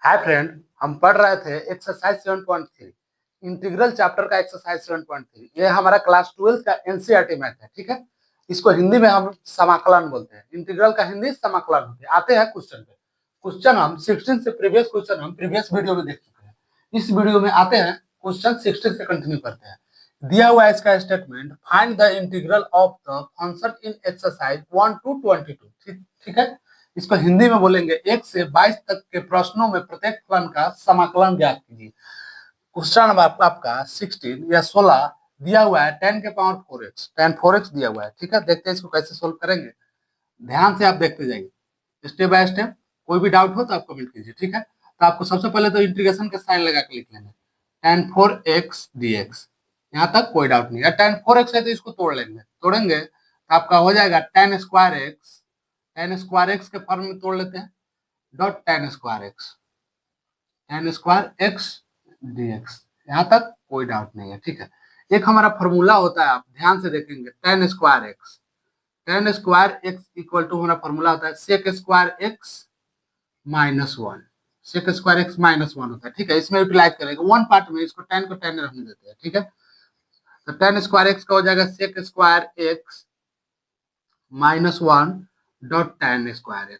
Hi friend, हम पढ़ रहे थे एक्सरसाइज 7.3 इंटीग्रल चैप्टर का एक्सरसाइज 7.3। ये हमारा क्लास 12 का एनसीईआरटी मैथ है। ठीक है, इसको हिंदी में हम समाकलन बोलते हैं। इंटीग्रल का हिंदी समाकलन होते हैं। आते हैं क्वेश्चन पे। क्वेश्चन हम 16 से प्रीवियस क्वेश्चन हम प्रीवियस वीडियो में देख चुके हैं। इस वीडियो में आते हैं क्वेश्चन 16 से कंटिन्यू करते हैं। दिया हुआ है इसका statement, find the integral of the function in exercise 1 to 22। ठीक है, इसको हिंदी में बोलेंगे 1 से 22 तक के प्रश्नों में प्रत्येक फलन का समाकलन ज्ञात कीजिए। क्वेश्चन नंबर आपका 16 या 16 दिया हुआ है 10 के पावर 4x, tan 4x दिया हुआ है। ठीक है, देखते हैं इसको कैसे सोल्व करेंगे। ध्यान से आप देखते जाइए स्टेप बाय स्टेप। कोई भी डाउट हो तो आप कमेंट कीजिए। ठीक है, तो आपको सबसे पहले तो इंटीग्रेशन के साइन लगा के लिख लेंगे tan 4x dx। यहाँ तक कोई डाउट नहीं है। tan 4x है तो इसको तोड़ लेंगे, तोड़ेंगे तो आपका हो जाएगा tan square x। tan square x के फॉर्म में तोड़ लेते हैं, dot tan square x dx। यहाँ तक कोई डाउट नहीं है। ठीक है, एक हमारा फॉर्मूला होता है, आप ध्यान से देखेंगे tan square x equal to हमारा फॉर्मूला होता है sec square x minus one. Sec square x minus one होता है। ठीक है, इसमें यूटिलाइज करेंगे वन पार्ट में, इसको tan को tan रखने देते हैं। ठीक है, तो tan स्क्वायर x का हो जाएगा sec square x minus one dot tan square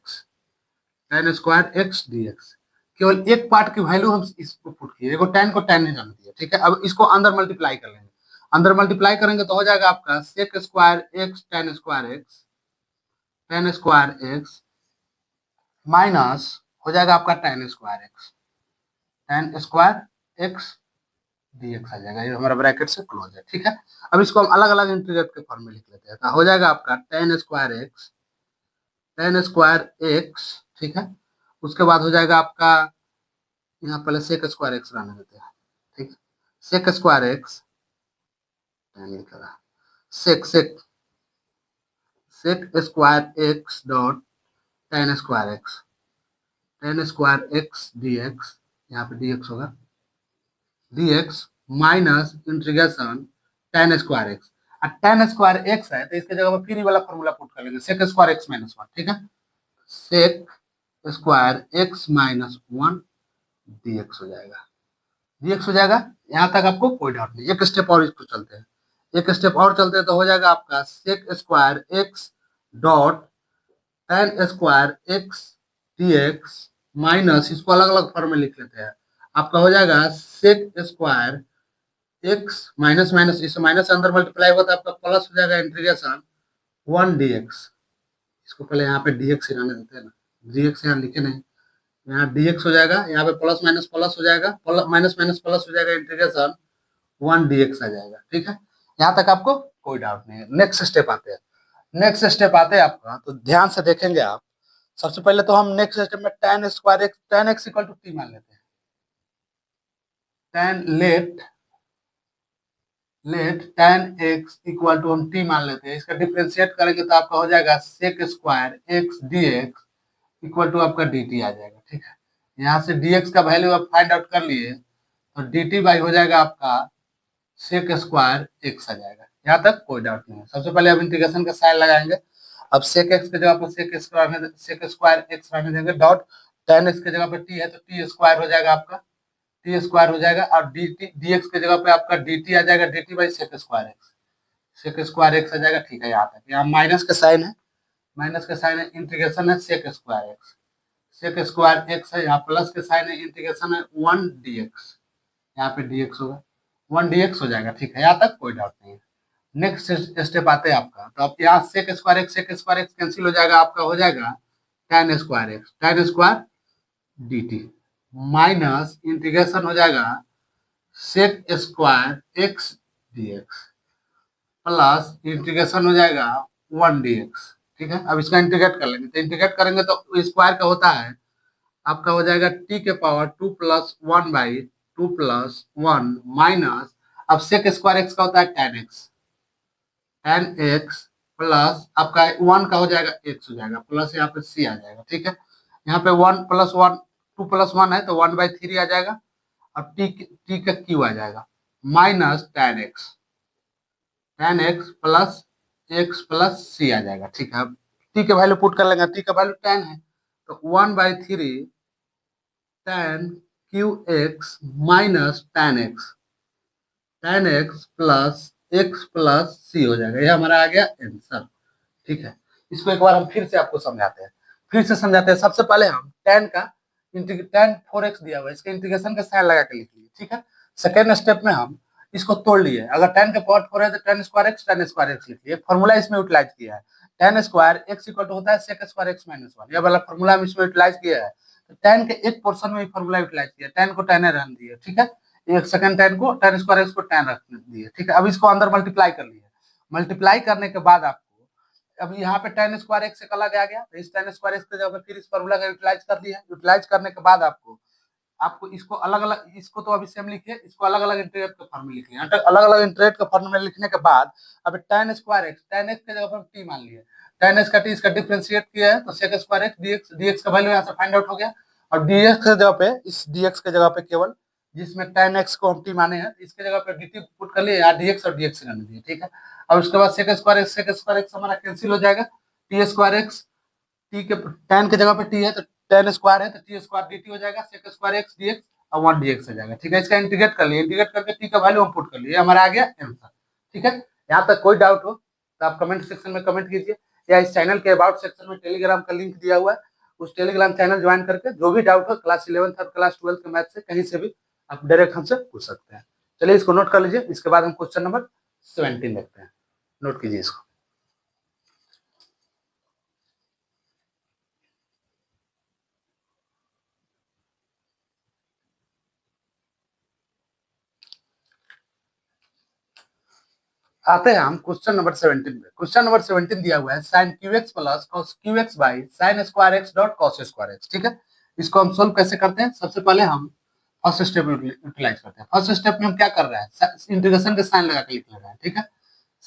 x dx। केवल एक पार्ट की वैल्यू हम इसको पुट किए, देखो tan को tan नहीं जान दिया। ठीक है, अब इसको अंदर मल्टीप्लाई कर लेंगे। अंदर मल्टीप्लाई करेंगे तो हो जाएगा आपका sec square x tan square x minus हो जाएगा आपका tan स्क्वायर x dx आ जाएगा। ये हमारा ब्रैकेट से क्लोज है। ठीक है, अब इसको हम अलग अलग इंटीग्रेट के फॉर्म में लिख लेते हैं। तो हो जाएगा आपका tan स्क्वायर x। ठीक है, उसके बाद हो जाएगा आपका, यहाँ पहले सेक स्क्वायर एक्स रहने देते हैं। ठीक है, sec square X sec sec sec square X dot tan square X dx। यहाँ पे dx होगा, dx minus integration tan square X. और tan स्क्वायर एक्स है तो इसके जगह पर फिर ये वाला फॉर्मूला पुट कर लेंगे sec square X minus one. ठीक है, sec square X minus one dx हो जाएगा, dx हो जाएगा। यहाँ तक आपको कोई डाउट नहीं। एक स्टेप और इसको चलते हैं, एक स्टेप और चलते हैं तो हो जाएगा आपका sec square X dot tan square X dx minus, इसको अलग अलग फॉर्म में लिख लेते हैं। आपका हो जाएगा sec square X minus minus, इस माइनस अंदर मल्टीप्लाई होगा तो आपका प्लस हो जाएगा इंटीग्रेशन वन dx। इसको पहले यहाँ पे dx ही रहने देते हैं ना, dx यहाँ लिखे नहीं, यहाँ dx हो जाएगा, यहाँ पे प्लस माइनस प्लस हो जाएगा, माइनस माइनस प्लस हो जाएगा, इंटीग्रेशन वन dx आ जाएगा। ठीक है, यहाँ तक आपको कोई डाउट नहीं है। नेक्स्ट स्टेप आते हैं, नेक्स्ट स्टेप आते हैं आपका, तो ध्यान से देखेंगे आप। सबसे पहले तो हम नेक्स्ट स्टेप में tan square X, tan x equal to T मान लेते हैं। tan let tan x equal to हम t मान लेते हैं। इसका डिफरेंशिएट करेंगे तो आपका हो जाएगा sec square x dx equal to आपका dt आ जाएगा। ठीक है, यहाँ से dx का वैल्यू आप फाइंड आउट कर लिए तो dt बाई हो जाएगा आपका सेक स्क्वायर x आ जाएगा। यहाँ तक कोई डाउट नहीं है। सबसे पहले अब इंटीग्रेशन का साइन लगाएंगे। अब सेक एक्स के जगह पर सेक स्क्वायर एक्स रहने देंगे, डॉट tan x के जगह पे t है तो t स्क्वायर हो जाएगा आपका, टी स्क्वायर हो जाएगा, और डी टी डी एक्स की जगह पे आपका डी टी आ जाएगा, D T by sec square X आ जाएगा। ठीक है, यहाँ तक। यहाँ माइनस का साइन है, माइनस का साइन है, इंटीग्रेशन है सेक स्क्वायर एक्स है। यहाँ प्लस के साइन है, इंटीग्रेशन है वन डी एक्स, यहाँ पे डी एक्स होगा, वन डी एक्स हो जाएगा। ठीक है, यहाँ तक कोई डाउट नहीं है। नेक्स्ट स्टेप आते हैं आपका, तो अब यहाँ सेक स्क्वायर एक्स कैंसिल हो जाएगा, आपका हो जाएगा tan square D T minus integration हो जाएगा sec square X dx plus integration हो जाएगा वन dx। ठीक है, अब इसका इंटीग्रेट कर लेंगे, तो इंटीग्रेट करेंगे तो स्क्वायर का होता है आपका हो जाएगा टी के power two plus one by two plus one minus, अब सेक स्क्वायर एक्स का होता है tan x प्लस आपका वन का हो जाएगा x हो जाएगा, प्लस यहाँ पे c आ जाएगा। ठीक है, यहाँ पे one plus one, two plus one है तो वन बाई थ्री आ जाएगा, अब टी का क्यू आ जाएगा minus tan x plus x plus C आ जाएगा। ठीक है, अब टी के वैल्यू पुट कर लेंगे, टी का वैल्यू tan है तो one by three tan QX minus tan x plus x plus C हो जाएगा। ये हमारा आ गया आंसर। ठीक है, इसको एक बार हम फिर से आपको समझाते हैं, सबसे पहले हम tan 4x दिया हुआ है, इसके इंटीग्रेशन का साइन लगा के लिख लिए। ठीक है, सेकेंड स्टेप में हम इसको तोड़ लिए, अगर tan का पावर 4 है तो tan स्क्वायर x लिख लिए। फॉर्मूला इसमें यूटिलाइज किया है, tan square x equal to होता है sec स्क्वायर x माइनस 1, ये वाला फॉर्मूला हम इसमें यूटिलाइज किया है। तो tan के एक पोर्शन में फॉर्मूला यूटिलाइज किया, tan को tan रहने दिए। ठीक है, एक सेकंड tan को tan स्क्वायर x को tan रख दिए। ठीक है, अब इसको अंदर मल्टीप्लाई कर लिए, मल्टीप्लाई करने के बाद आपको अब यहाँ पे tan स्क्वायर x से अलग आ गया, तो इस tan स्क्वायर x के जगह पे फिर इस फॉर्मूला का यूटिलाइज कर दिया। यूटिलाइज करने के बाद आपको आपको इसको अलग अलग, इसको तो अभी सेम लिखिए, इसको अलग अलग इंटीग्रेट का फॉर्म में लिख लिया। अलग अलग इंटीग्रेट का फॉर्म में लिखने के बाद अब tan square x, tan x के जगह पर t मान लिए, tan x का t इसका डिफरेंशिएट किया है तो sec स्क्वायर x dx का वैल्यू यहाँ से फाइंड आउट हो गया। और dx के जगह पे, इस dx के जगह पे केवल जिसमें tan x को हम t माने हैं इसके जगह पे dt पुट कर लिए, यहाँ dx और dx रहने दिए। ठीक है, और उसके बाद sec स्क्वायर x हमारा कैंसिल हो जाएगा, t स्क्वायर x, t के tan के जगह पे t है तो tan स्क्वायर है तो t स्क्वायर dt हो जाएगा, sec स्क्वायर x dx और 1 dx हो जाएगा। ठीक है, इसका इंटीग्रेट कर लिए, इंटीग्रेट करके t का वैल्यू हम पुट कर लिए, हमारा आ गया आंसर। ठीक है, यहाँ तक कोई डाउट हो तो आप कमेंट सेक्शन में कमेंट कीजिए, या इस चैनल के अबाउट सेक्शन में टेलीग्राम का लिंक दिया हुआ है, उस टेलीग्राम चैनल ज्वाइन करके जो भी डाउट हो क्लास 11th और क्लास 12th के मैथ से कहीं से भी आप डायरेक्ट हमसे पूछ सकते हैं। चलिए इसको नोट कर लीजिए, इसके बाद हम क्वेश्चन नंबर 17 देखते हैं। नोट कीजिए इसको। आते हैं हम क्वेश्चन नंबर 17 में। क्वेश्चन नंबर 17 दिया हुआ है sin qx plus cos qx by sin square x dot cos square x। ठीक है, इसको हम सोल्व कैसे करते हैं, सबसे पहले हम फर्स्ट स्टेप यूटिलाइज करते हैं। फर्स्ट स्टेप में हम क्या कर रहे हैं, इंटीग्रेशन के साइन लगा के लिख रहे हैं। ठीक है,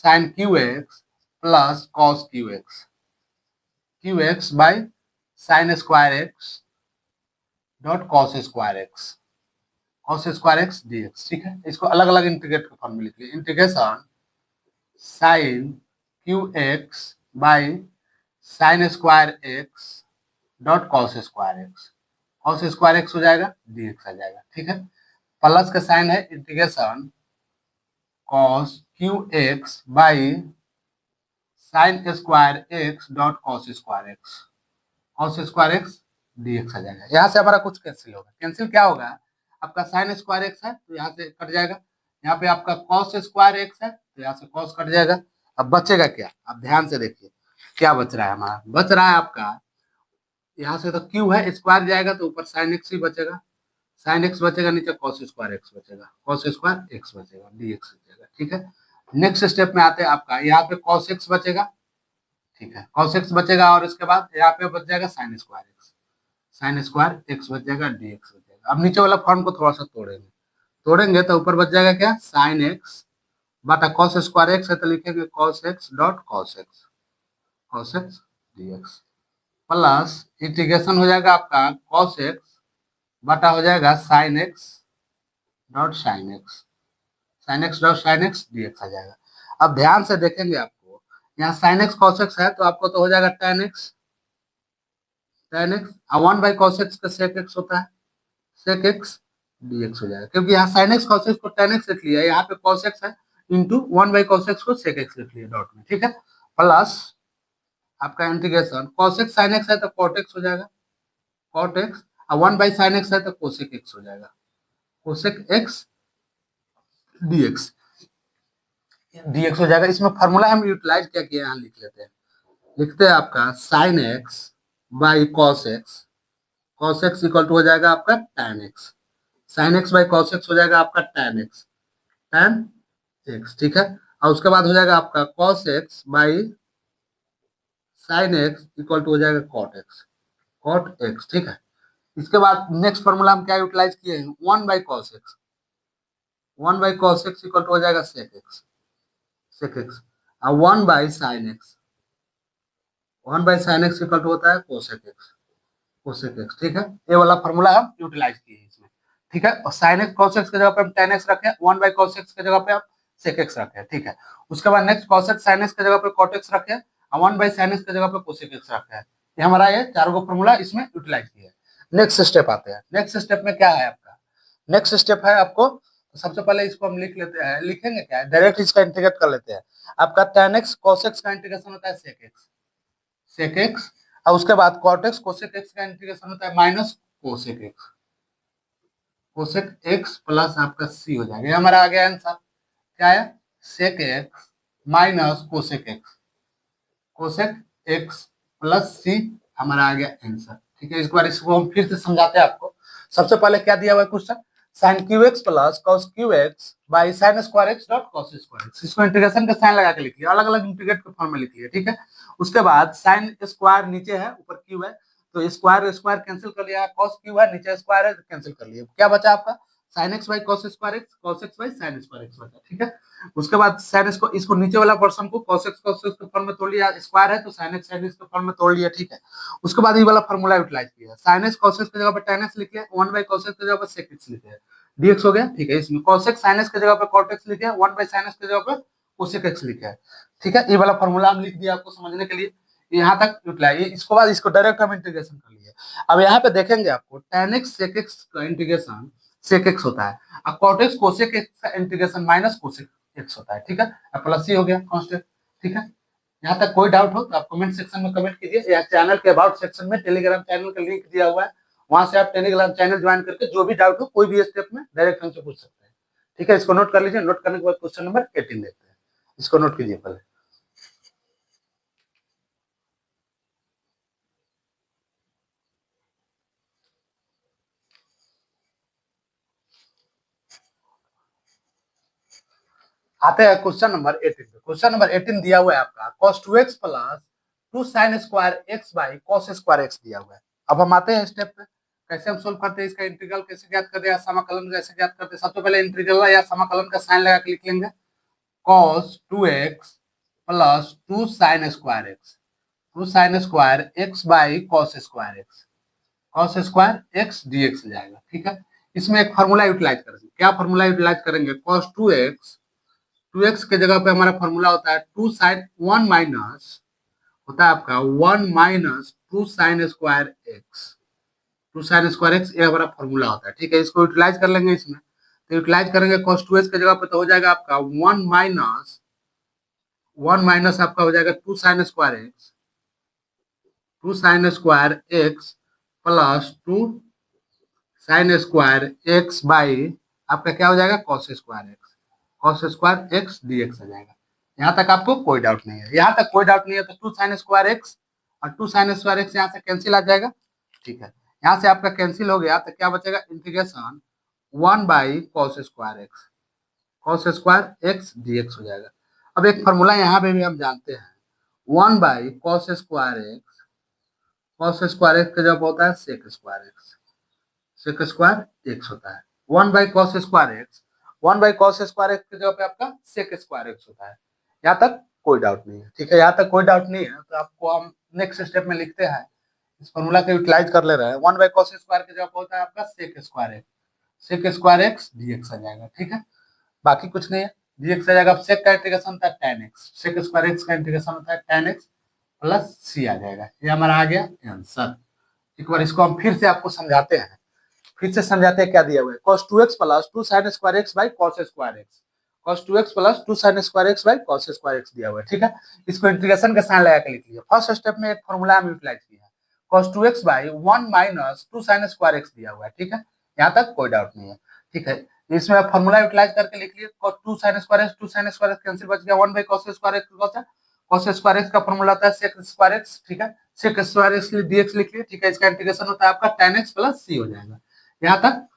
sin qx plus cos qx by sin square x dot cos square x dx। ठीक है, इसको अलग अलग इंटीग्रेट के फॉर्म में लिख लिए, integration sin qx by sin square x dot cos square x हो जाएगा, dx आ जाएगा। ठीक है, प्लस का साइन है, integration cos qx by sin square x dot cos square x dx आ जाएगा। यहाँ से हमारा कुछ कैंसिल होगा, कैंसिल क्या होगा, आपका sin स्क्वायर x है तो यहाँ से कट जाएगा, यहाँ पे आपका cos स्क्वायर x है तो यहाँ से cos कट जाएगा। अब बचेगा क्या, आप ध्यान से देखिए क्या बच रहा है, हमारा बच रहा है आपका यहाँ से तो q है, स्क्वायर जाएगा तो ऊपर sin x ही बचेगा, sin x बचेगा, नीचे cos स्क्वायर x बचेगा, cos स्क्वायर x बचेगा, dx बचेगा। ठीक है, नेक्स्ट स्टेप में आते हैं, आपका यहाँ पे cos x बचेगा। ठीक है, cos x बचेगा और इसके बाद यहाँ पे बच जाएगा sin स्क्वायर x बच जाएगा, dx बचेगा। अब नीचे वाला फॉर्म को थोड़ा सा तोड़ेंगे तो ऊपर बच जाएगा क्या, sin x बटा cos स्क्वायर x है तो लिखेंगे cos x dot cos x dx plus integration हो जाएगा आपका cos x बटा हो जाएगा sin x dot sin x dx आ जाएगा। अब ध्यान से देखेंगे, आपको यहाँ sin x cos x है तो आपको तो हो जाएगा tan x और 1 बाई cos x का sec x होता है, sec x dx हो जाएगा, क्योंकि यहाँ sin x cos x को tan x लिख लिया, यहाँ पे cos x है इंटू 1 बाई cos x को sec x लिख लिया डॉट में। ठीक है, प्लस आपका integration cos x sin x है तो cot x हो जाएगा, cot x और 1 बाई sin x है तो cosec x हो जाएगा, cosec x dx हो जाएगा। इसमें फार्मूला हम यूटिलाइज क्या किया यहाँ लिख लेते हैं, लिखते हैं आपका sin x by cos x equal to हो जाएगा आपका tan x, sin x by cos x हो जाएगा आपका tan x। ठीक है, और उसके बाद हो जाएगा आपका cos x by sin x equal to हो जाएगा cot x। ठीक है, इसके बाद नेक्स्ट फॉर्मूला हम क्या यूटिलाइज किए हैं, 1 by cos x equal to हो जाएगा sec x और 1 by sin x equal to होता है cosec x। ठीक है, ये वाला फॉर्मूला हम यूटिलाइज किए हैं इसमें। ठीक है, और sin x cos x के जगह पे हम tan x रखे, 1 बाई cos x के जगह पे आप sec x रखे। ठीक है, उसके बाद next cos x sin x के जगह पे cot x रखे और 1 बाई sin x के जगह पे cosec x रखे। ये हमारा ये चारों को फॉर्मूला इसमें यूटिलाइज किया है। नेक्स्ट स्टेप आते हैं। नेक्स्ट स्टेप में क्या है आपका, नेक्स्ट स्टेप है आपको, सबसे पहले इसको हम लिख लेते हैं, लिखेंगे क्या है, डायरेक्ट इसका इंटीग्रेट कर लेते हैं। आपका tan x cos x का इंटीग्रेशन होता है sec x, और उसके बाद cot x cosec x का इंटीग्रेशन होता है माइनस कोसेक x प्लस आपका c हो जाएगा। ये हमारा आ गया आंसर, क्या है, sec x minus cosec x plus c हमारा आ गया आंसर। ठीक है, इस बार इसको हम फिर से समझाते हैं आपको। सबसे पहले क्या दिया हुआ है question, sin qx plus cos qx by sin square x dot cos square x, इसको इंटीग्रेशन का साइन लगा के लिख लिया, अलग अलग इंटीग्रेट के फॉर्म में लिख लिया। ठीक है, उसके बाद sin स्क्वायर नीचे है ऊपर q है, तो स्क्वायर स्क्वायर कैंसिल कर लिया, cos q है नीचे स्क्वायर है तो कैंसिल कर लिया, क्या बचा आपका sin x by cos square x, cos x by sin square x बचा। ठीक है, उसके बाद sin इसको नीचे वाला पोर्शन को cos x के फॉर्म में तोड़ लिया, स्क्वायर है तो sin x के फॉर्म में तोड़ लिया। ठीक है, उसके बाद ये वाला फार्मूला यूटिलाइज किया, sin x cos x की जगह पे tan x लिख लिया, 1 बाई cos x की जगह पे sec x लिख लिया, dx हो गया। ठीक है, इसमें cos x sin x की जगह पे cot x लिखे, 1 बाई sin x की जगह पे cosec x लिखा है। ठीक है, ये वाला फार्मूला हम लिख दिया आपको समझने के लिए, यहाँ तक यूटिलाइज। इसके बाद इसको डायरेक्ट हम इंटीग्रेशन कर लिए। अब यहाँ पे देखेंगे आपको tan x sec x का इंटीग्रेशन sec x होता है, और cot x cosec x का इंटीग्रेशन माइनस cosec x होता है। ठीक है, अब प्लस c हो गया कांस्टेंट। ठीक है, यहाँ तक कोई डाउट हो तो आप कमेंट सेक्शन में कमेंट कीजिए, या चैनल के अबाउट सेक्शन में टेलीग्राम चैनल का लिंक दिया हुआ है, वहां से आप टेलीग्राम चैनल ज्वाइन करके जो भी डाउट हो कोई भी स्टेप में डायरेक्ट हमसे पूछ सकते हैं। ठीक है, इसको नोट कर लीजिए। नोट करने के बाद क्वेश्चन नंबर 18 देखते हैं, इसको नोट कीजिए पहले। आते हैं क्वेश्चन नंबर 18 पे। क्वेश्चन नंबर 18 दिया हुआ है आपका cos 2x plus 2 sin square x by cos square x दिया हुआ है। अब हम आते हैं स्टेप पे, कैसे हम सोल्व करते हैं, इसका इंटीग्रल कैसे ज्ञात करते हैं, समाकलन कैसे ज्ञात करते हैं। सबसे पहले इंटीग्रल या समाकलन का साइन लगा के लिख लेंगे, cos 2x plus 2 sin square x, 2 sin square x by cos square x, cos square x dx जाएगा। ठीक है, इसमें एक फार्मूला यूटिलाइज करेंगे, क्या फार्मूला यूटिलाइज करेंगे, cos 2x के जगह पे हमारा फॉर्मूला होता है 2 sin 1 माइनस होता है आपका 1 minus 2 sin square x, 2 sin square x ये हमारा फॉर्मूला होता है। ठीक है, इसको यूटिलाइज कर लेंगे इसमें, तो यूटिलाइज करेंगे cos 2x के जगह पे तो हो जाएगा आपका 1 माइनस आपका हो जाएगा 2 sin square x, 2 sin square x plus 2 sin square x by आपका क्या हो जाएगा cos square x, cos square x dx आ जाएगा। यहाँ तक आपको कोई डाउट नहीं है, यहाँ तक कोई डाउट नहीं है, तो 2 sin स्क्वायर x और 2 sin स्क्वायर x यहाँ से कैंसिल आ जाएगा। ठीक है, यहाँ से आपका कैंसिल हो गया तो क्या बचेगा, integration 1 by cos square x dx हो जाएगा। अब एक फार्मूला यहाँ पे भी हम जानते हैं, 1 बाई cos स्क्वायर x के जब होता है sec स्क्वायर x होता है, 1 by cos square x, 1 by cos square x के जगह पे आपका sec स्क्वायर x होता है। यहाँ तक कोई डाउट नहीं है। ठीक है, यहाँ तक कोई डाउट नहीं है, तो आपको हम नेक्स्ट स्टेप में लिखते हैं, इस फॉर्मूला को यूटिलाइज कर ले रहे हैं। 1 बाई cos स्क्वायर के जगह पे होता है आपका sec स्क्वायर x dx आ जाएगा। ठीक है, बाकी कुछ नहीं है, dx आ जाएगा। अब sec का इंटीग्रेशन होता है tan x, sec square x का इंटीग्रेशन होता है tan x प्लस c आ जाएगा। ये हमारा आ गया आंसर। एक बार इसको हम फिर से आपको समझाते हैं, क्या दिया हुआ है, cos 2x plus 2 sin square x by cos square x, cos 2x plus 2 sin square x by cos square x दिया हुआ है। ठीक है, इसको इंटीग्रेशन का साइन लगा के लिख लीजिए। फर्स्ट स्टेप में एक फॉर्मूला हम यूटिलाइज किया है, cos 2x by 1 minus 2 sin square x दिया हुआ है। ठीक है, यहाँ तक कोई डाउट नहीं है। ठीक है, इसमें आप फॉर्मूला यूटिलाइज करके लिख लिए, cos 2 sin square x, 2 sin square x cancel बच गया, 1 बाई cos स्क्वायर x बचा, cos स्क्वायर x का फॉर्मूला होता है sec स्क्वायर x। ठीक है, sec स्क्वायर x के लिए dx लिख लिए। ठीक है, इसका इंटीग्रेशन होता है आपका tan x प्लस c हो जाएगा। यहाँ तक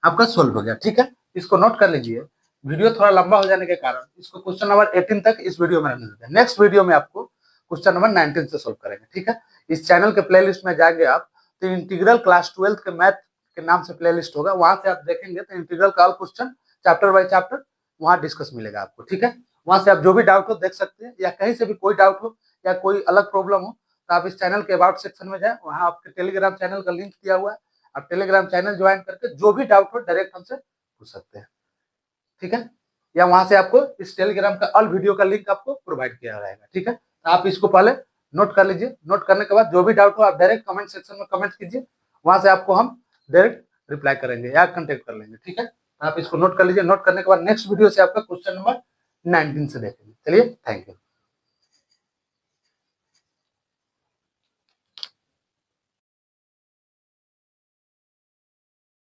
आपका सोल्व हो गया। ठीक है, इसको नोट कर लीजिए, वीडियो थोड़ा लंबा हो जाने के कारण इसको क्वेश्चन नंबर 18 तक इस वीडियो में रहने देते हैं। नेक्स्ट वीडियो में आपको क्वेश्चन नंबर 19 से सोल्व करेंगे। ठीक है, इस चैनल के प्लेलिस्ट में जाएंगे आप तो इंटीग्रल क्लास 12 के मैथ के नाम से प्लेलिस्ट होगा, वहां से आप देखेंगे तो इंटीग्रल का all question chapter by chapter वहां डिस्कस मिलेगा आपको। ठीक है, वहां से आप जो भी डाउट हो देख सकते हैं, या कहीं से भी कोई डाउट हो या कोई अलग प्रॉब्लम हो तो आप इस चैनल के अबाउट सेक्शन में जाए, वहां आपके टेलीग्राम चैनल का लिंक दिया हुआ है, आप टेलीग्राम चैनल ज्वाइन करके जो भी डाउट हो डायरेक्ट हमसे पूछ सकते हैं। ठीक है, या वहां से आपको इस टेलीग्राम का ऑल वीडियो का लिंक आपको प्रोवाइड किया जाएगा। ठीक है, तो आप इसको पहले नोट कर लीजिए, नोट करने के बाद जो भी डाउट हो आप डायरेक्ट कमेंट सेक्शन में कमेंट कीजिए, वहां से आपको हम डायरेक्ट रिप्लाई करेंगे या कंटेक्ट कर लेंगे। ठीक है, आप इसको नोट कर लीजिए। नोट करने के बाद नेक्स्ट वीडियो से आपका क्वेश्चन नंबर 19 से देखेंगे। चलिए, थैंक यू।